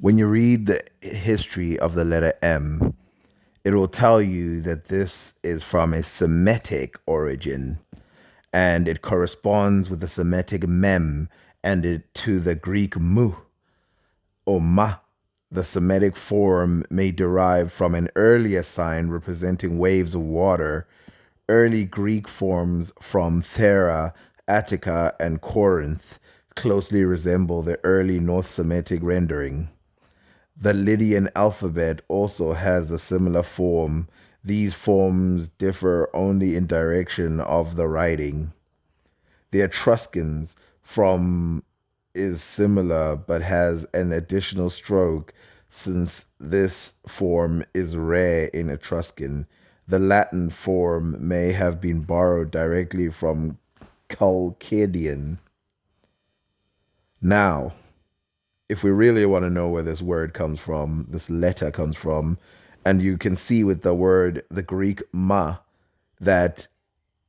When you read the history of the letter M, it will tell you that this is from a Semitic origin and it corresponds with the Semitic mem and it to the Greek mu or ma. The Semitic form may derive from an earlier sign representing waves of water. Early Greek forms from Thera, Attica, and Corinth closely resemble the early North Semitic rendering. The Lydian alphabet also has a similar form. These forms differ only in direction of the writing. The Etruscans from is similar but has an additional stroke since this form is rare in Etruscan. The Latin form may have been borrowed directly from Chalcidian. Now, if we really want to know where this word comes from, this letter comes from, and you can see with the word, the Greek ma, that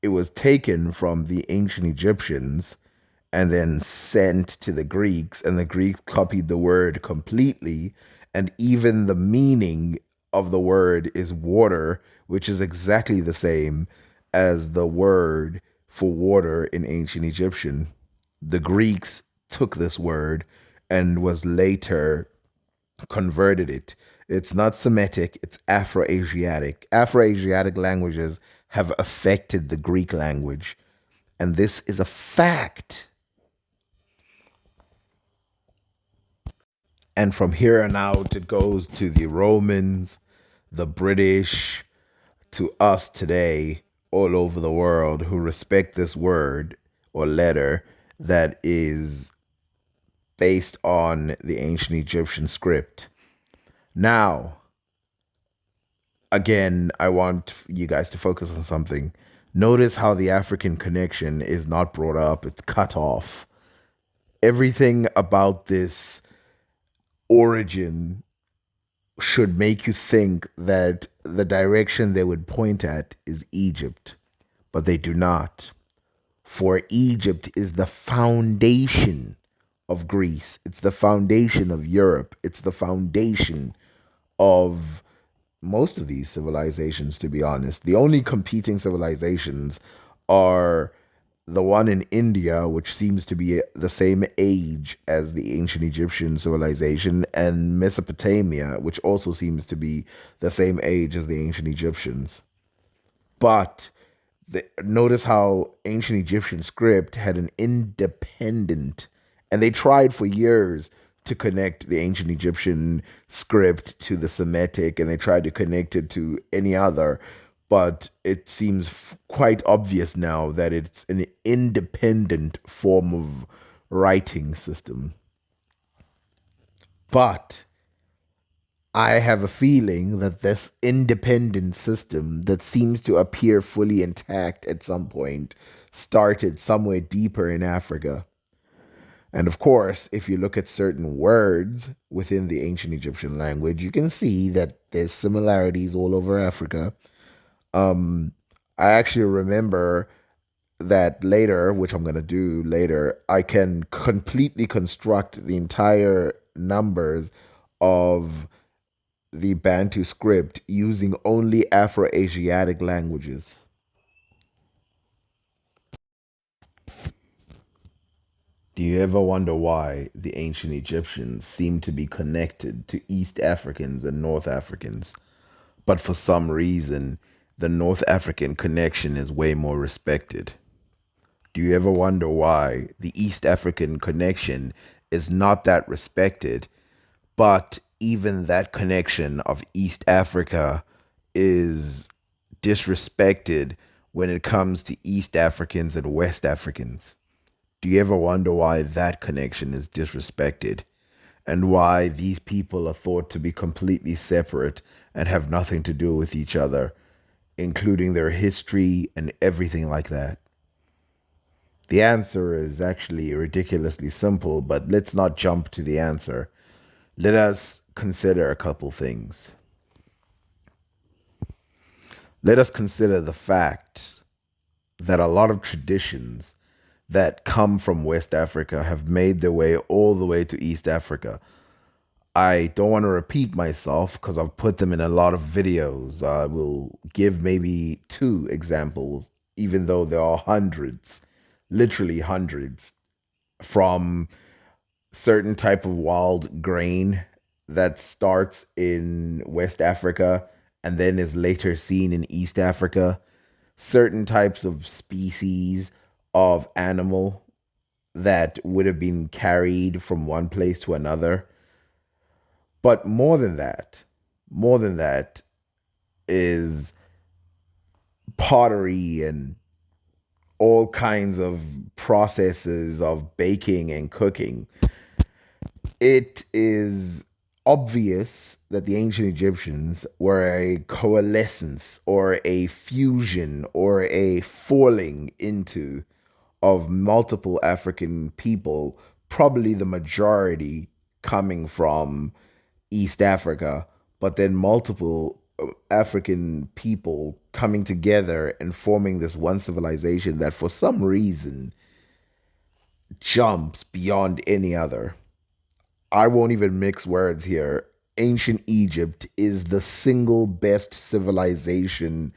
it was taken from the ancient Egyptians and then sent to the Greeks, and the Greeks copied the word completely, and even the meaning of the word is water, which is exactly the same as the word for water in ancient Egyptian. The Greeks took this word and was later converted it. It's not Semitic, it's Afro-Asiatic. Afro-Asiatic languages have affected the Greek language, and this is a fact. And from here on out, it goes to the Romans, the British, to us today, all over the world who respect this word or letter that is based on the ancient Egyptian script. Now, again, I want you guys to focus on something. Notice how the African connection is not brought up, it's cut off. Everything about this origin should make you think that the direction they would point at is Egypt, but they do not. For Egypt is the foundation of Greece, it's the foundation of Europe, it's the foundation of most of these civilizations, to be honest. The only competing civilizations are the one in India, which seems to be the same age as the ancient Egyptian civilization, and Mesopotamia, which also seems to be the same age as the ancient Egyptians. But notice how ancient Egyptian script had an independent, and they tried for years to connect the ancient Egyptian script to the Semitic, and they tried to connect it to any other. But it seems quite obvious now that it's an independent form of writing system. But I have a feeling that this independent system that seems to appear fully intact at some point started somewhere deeper in Africa. And of course, if you look at certain words within the ancient Egyptian language, you can see that there's similarities all over Africa. Um, I actually remember that later, which I'm going to do later, I can completely construct the entire numbers of the Bantu script using only Afro-Asiatic languages. Do you ever wonder why the ancient Egyptians seem to be connected to East Africans and North Africans, but for some reason, the North African connection is way more respected? Do you ever wonder why the East African connection is not that respected, but even that connection of East Africa is disrespected when it comes to East Africans and West Africans? Do you ever wonder why that connection is disrespected and why these people are thought to be completely separate and have nothing to do with each other, including their history and everything like that? The answer is actually ridiculously simple, but let's not jump to the answer. Let us consider a couple things. Let us consider the fact that a lot of traditions that come from West Africa have made their way all the way to East Africa. I don't want to repeat myself because I've put them in a lot of videos. I will give maybe two examples, even though there are hundreds, literally hundreds, from certain type of wild grain that starts in West Africa and then is later seen in East Africa, certain types of species of animal that would have been carried from one place to another. But more than that is pottery and all kinds of processes of baking and cooking. It is obvious that the ancient Egyptians were a coalescence or a fusion or a falling into of multiple African people, probably the majority coming from East Africa, but then multiple African people coming together and forming this one civilization that for some reason jumps beyond any other. I won't even mix words here. Ancient Egypt is the single best civilization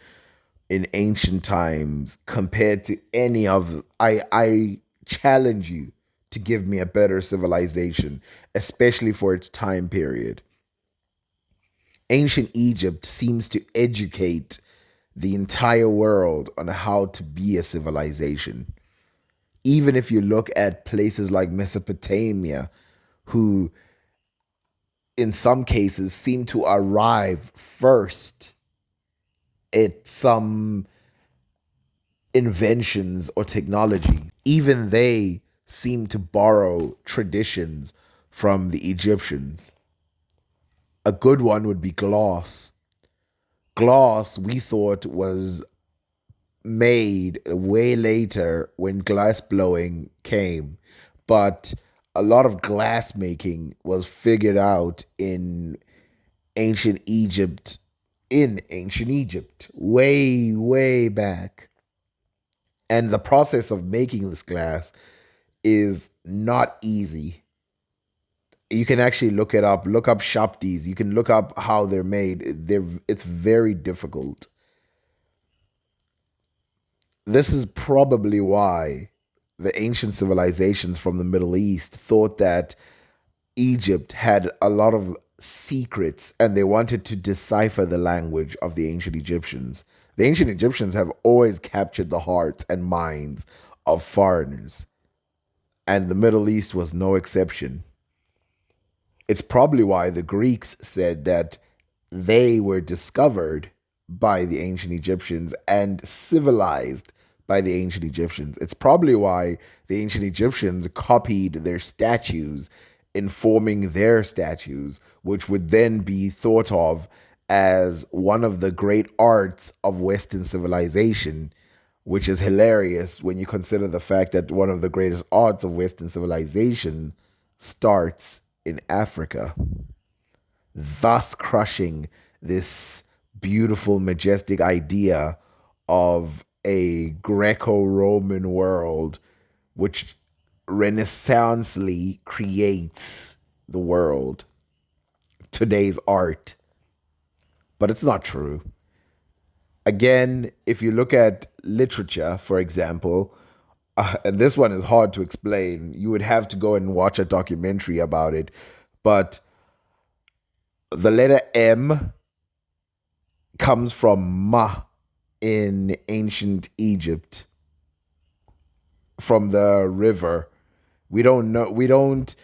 in ancient times compared to any of I challenge you to give me a better civilization, especially for its time period. Ancient Egypt seems to educate the entire world on how to be a civilization. Even if you look at places like Mesopotamia, who in some cases seem to arrive first at some inventions or technology, even they seem to borrow traditions from the Egyptians. A good one would be glass. Glass, we thought, was made way later when glass blowing came, but a lot of glass making was figured out ancient Egypt, in ancient Egypt, way back. And the process of making this glass is not easy. You can actually look up Shopties. You can look up how they're made. It's very difficult. This is probably why the ancient civilizations from the Middle East thought that Egypt had a lot of secrets and they wanted to decipher the language of the ancient Egyptians. The ancient Egyptians have always captured the hearts and minds of foreigners, and the Middle East was no exception. It's probably why the Greeks said that they were discovered by the ancient Egyptians and civilized by the ancient Egyptians. It's probably why the ancient Egyptians copied their statues in forming their statues, which would then be thought of as one of the great arts of Western civilization, which is hilarious when you consider the fact that one of the greatest arts of Western civilization starts in Africa, thus crushing this beautiful, majestic idea of a Greco Roman world, which renaissancely creates the world, today's art. But it's not true. Again, if you look at literature, for example, and this one is hard to explain, you would have to go and watch a documentary about it. But the letter M comes from Ma in ancient Egypt, from the river. We don't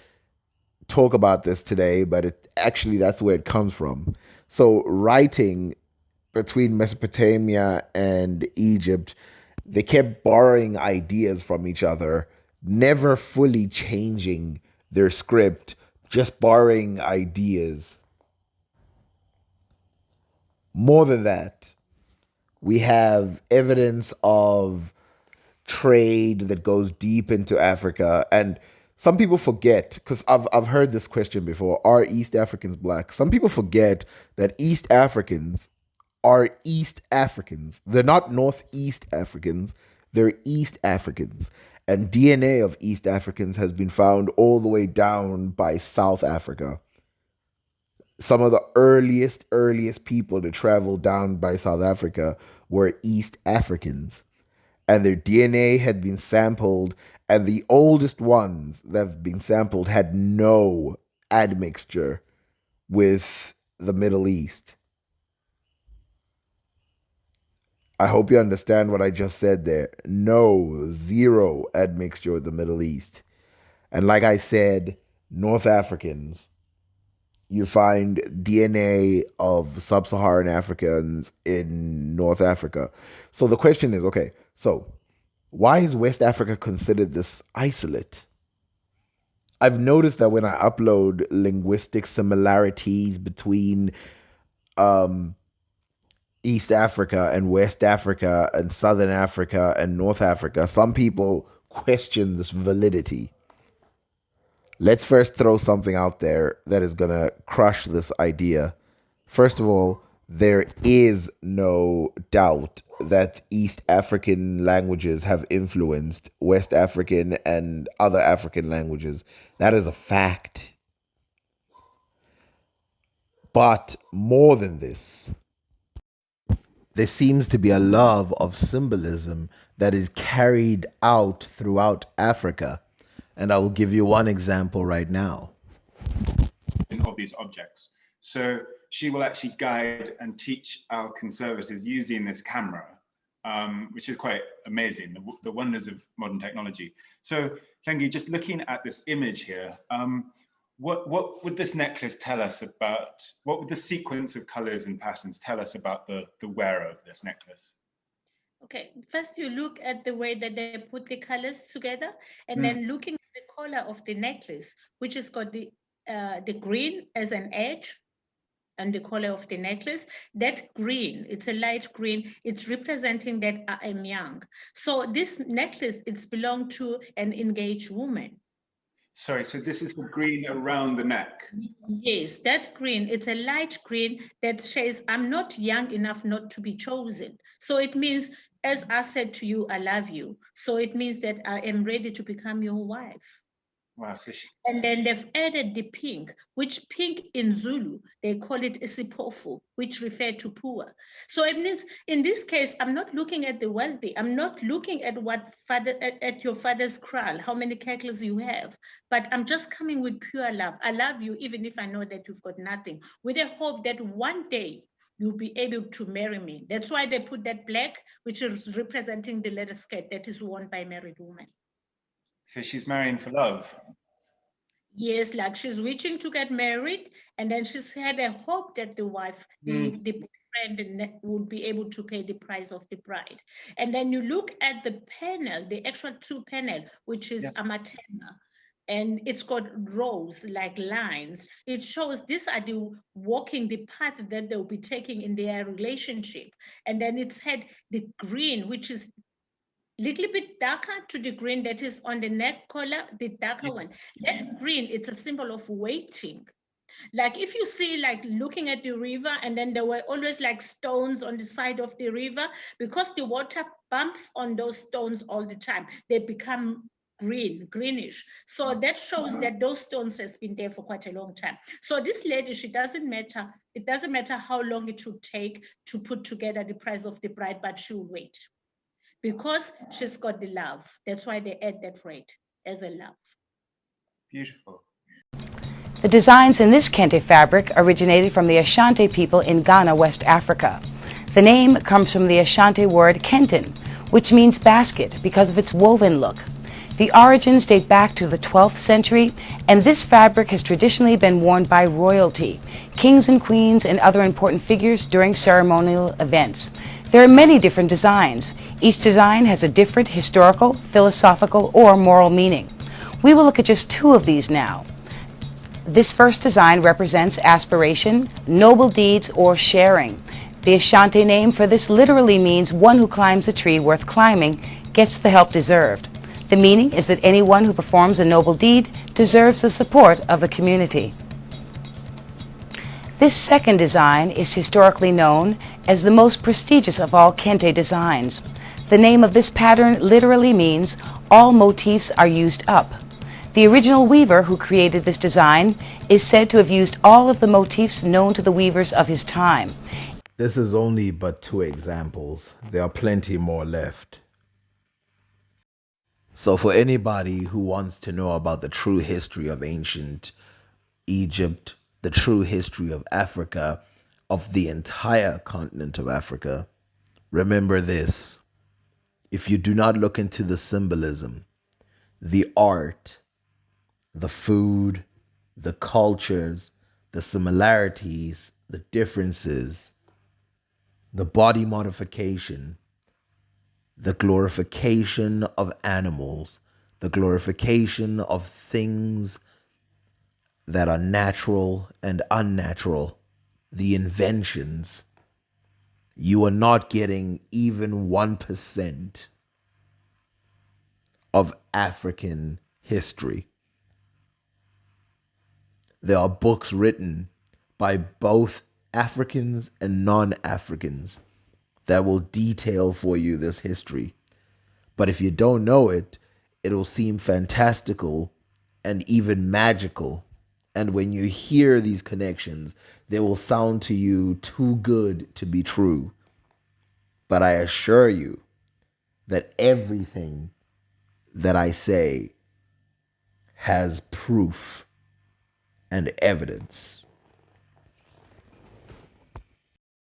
talk about this today, but that's where it comes from. So writing between Mesopotamia and Egypt, they kept borrowing ideas from each other, never fully changing their script, just borrowing ideas. More than that, we have evidence of trade that goes deep into Africa. And some people forget, because I've heard this question before, are East Africans black? Some people forget that East Africans are East Africans. They're not Northeast Africans, they're East Africans. And DNA of East Africans has been found all the way down by South Africa. some of the earliest people to travel down by South Africa were East Africans, and their DNA had been sampled, and the oldest ones that have been sampled had no admixture with the Middle East. I hope you understand what I just said there. No, zero admixture with the Middle East. And like I said, North Africans, you find DNA of sub-Saharan Africans in North Africa. So the question is, okay, so why is West Africa considered this isolate? I've noticed that when I upload linguistic similarities between East Africa and West Africa and Southern Africa and North Africa, some people question this validity. Let's first throw something out there that is going to crush this idea. First of all, there is no doubt that East African languages have influenced West African and other African languages. That is a fact. But more than this, there seems to be a love of symbolism that is carried out throughout Africa. And I will give you one example right now. Of these objects. So she will actually guide and teach our conservators using this camera, which is quite amazing, the wonders of modern technology. So Hlengi, just looking at this image here, what would this necklace tell us about, what would the sequence of colors and patterns tell us about the wearer of this necklace? Okay, first you look at the way that they put the colors together, and then looking at the color of the necklace, which has got the green as an edge, and the color of the necklace, that green, it's a light green, it's representing that I am young. So this necklace, it's belonged to an engaged woman. Sorry, so this is the green around the neck? Yes, that green, it's a light green that says, I'm not young enough not to be chosen. So it means, as I said to you, I love you. So it means that I am ready to become your wife. Wow. And then they've added the pink, which pink in Zulu, they call it isipofu, which refer to poor. So it means in this case, I'm not looking at the wealthy. I'm not looking at at your father's kraal, how many cattle you have, but I'm just coming with pure love. I love you, even if I know that you've got nothing, with a hope that one day you'll be able to marry me. That's why they put that black, which is representing the leather skirt that is worn by married women. So she's marrying for love? Yes, like she's wishing to get married, and then she's had a hope that the wife, the boyfriend would be able to pay the price of the bride. And then you look at the panel, the actual two panel, which is Amatema, and it's got rows like lines. It shows these are the walking the path that they'll be taking in their relationship. And then it's had the green, which is little bit darker to the green that is on the neck collar, the darker one. That green, it's a symbol of waiting. Like if you see, like looking at the river, and then there were always like stones on the side of the river, because the water bumps on those stones all the time, they become greenish. So that shows that those stones has been there for quite a long time. So this lady, it doesn't matter how long it should take to put together the price of the bride, but she'll wait. Because she's got the love. That's why they add that rate as a love. Beautiful. The designs in this kente fabric originated from the Ashanti people in Ghana, West Africa. The name comes from the Ashanti word kenten, which means basket because of its woven look. The origins date back to the 12th century, and this fabric has traditionally been worn by royalty, kings and queens, and other important figures during ceremonial events. There are many different designs. Each design has a different historical, philosophical, or moral meaning. We will look at just two of these now. This first design represents aspiration, noble deeds, or sharing. The Ashanti name for this literally means one who climbs a tree worth climbing gets the help deserved. The meaning is that anyone who performs a noble deed deserves the support of the community. This second design is historically known as the most prestigious of all kente designs. The name of this pattern literally means all motifs are used up. The original weaver who created this design is said to have used all of the motifs known to the weavers of his time. This is only but 2 examples. There are plenty more left. So for anybody who wants to know about the true history of ancient Egypt, the true history of Africa, of the entire continent of Africa, remember this. If you do not look into the symbolism, the art, the food, the cultures, the similarities, the differences, the body modification, the glorification of animals, the glorification of things that are natural and unnatural, the inventions, you are not getting even 1% of African history. There are books written by both Africans and non-Africans that will detail for you this history. But if you don't know it, it'll seem fantastical and even magical. And when you hear these connections, they will sound to you too good to be true. But I assure you that everything that I say has proof and evidence.